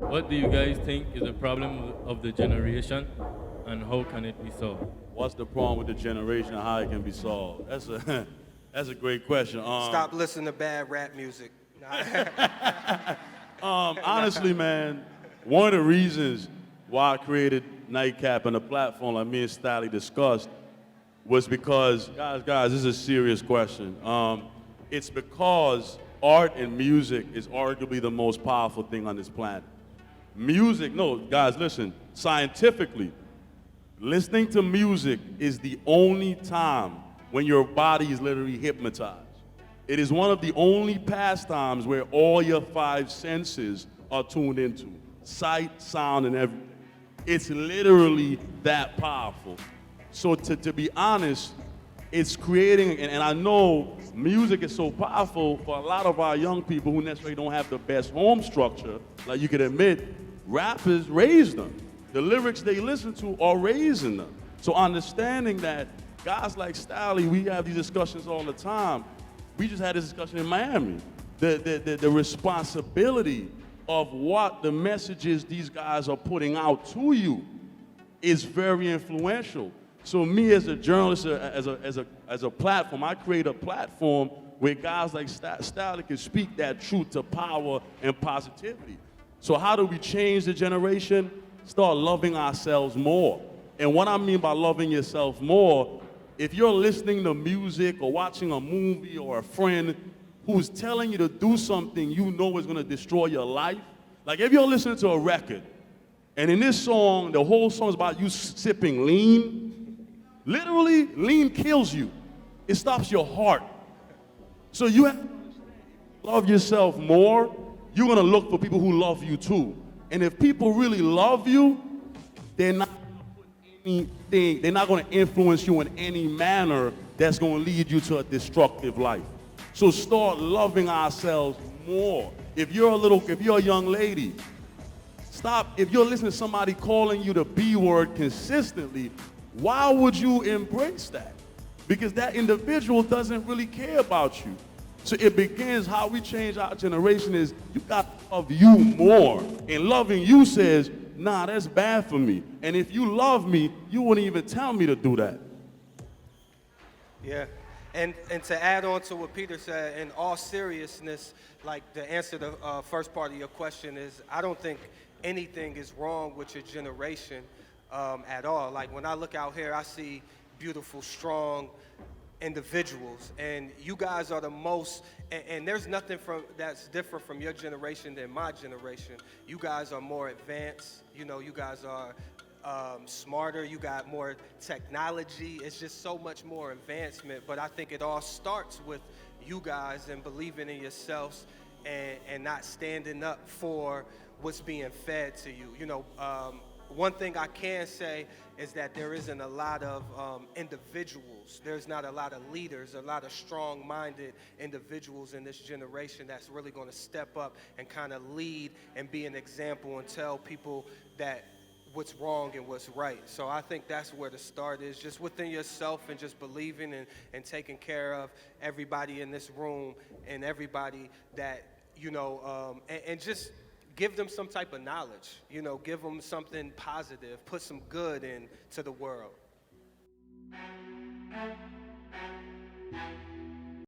What do you guys think is the problem of the generation, and how can it be solved? What's the problem with the generation and how it can be solved? That's a that's a great question. Stop listening to bad rap music. Honestly, man, one of the reasons why I created NiteCap and the platform like me and Stalley discussed was because, guys, this is a serious question. It's because art and music is arguably the most powerful thing on this planet. Music, no, guys, listen, scientifically, listening to music is the only time when your body is literally hypnotized. It is one of the only pastimes where all your five senses are tuned into. Sight, sound, and everything. It's literally that powerful. So to be honest, it's creating, and I know music is so powerful for a lot of our young people who necessarily don't have the best home structure. Like you can admit, rappers raise them. The lyrics they listen to are raising them. So understanding that guys like Stalley, we have these discussions all the time. We just had this discussion in Miami. The responsibility of what the messages these guys are putting out to you is very influential. So me as a journalist, as a platform, I create a platform where guys like Stalley can speak that truth to power and positivity. So how do we change the generation? Start loving ourselves more. And what I mean by loving yourself more, if you're listening to music or watching a movie or a friend who's telling you to do something you know is gonna destroy your life, like if you're listening to a record, and in this song, the whole song is about you sipping lean, literally, lean kills you. It stops your heart. So you have to love yourself more. You're gonna look for people who love you too. And if people really love you, they're not gonna influence you in any manner that's gonna lead you to a destructive life. So start loving ourselves more. If you're a young lady, stop. If you're listening to somebody calling you the B word consistently, why would you embrace that? Because that individual doesn't really care about you. So it begins, how we change our generation is, you got to love you more. And loving you says, nah, that's bad for me. And if you love me, you wouldn't even tell me to do that. Yeah, and to add on to what Peter said, in all seriousness, like to answer the first part of your question is, I don't think anything is wrong with your generation at all. Like when I look out here, I see beautiful, strong individuals, and you guys are the most, and there's nothing that's different from your generation than my generation. You guys are more advanced, you know, you guys are smarter, you got more technology. It's just so much more advancement, but I think it all starts with you guys and believing in yourselves and not standing up for what's being fed to you. You know, one thing I can say is that there isn't a lot of individuals. There's not a lot of leaders, a lot of strong-minded individuals in this generation that's really going to step up and kind of lead and be an example and tell people that what's wrong and what's right. So I think that's where the start is, just within yourself and just believing and taking care of everybody in this room and everybody that, you know, and just give them some type of knowledge, you know, give them something positive, put some good into the world.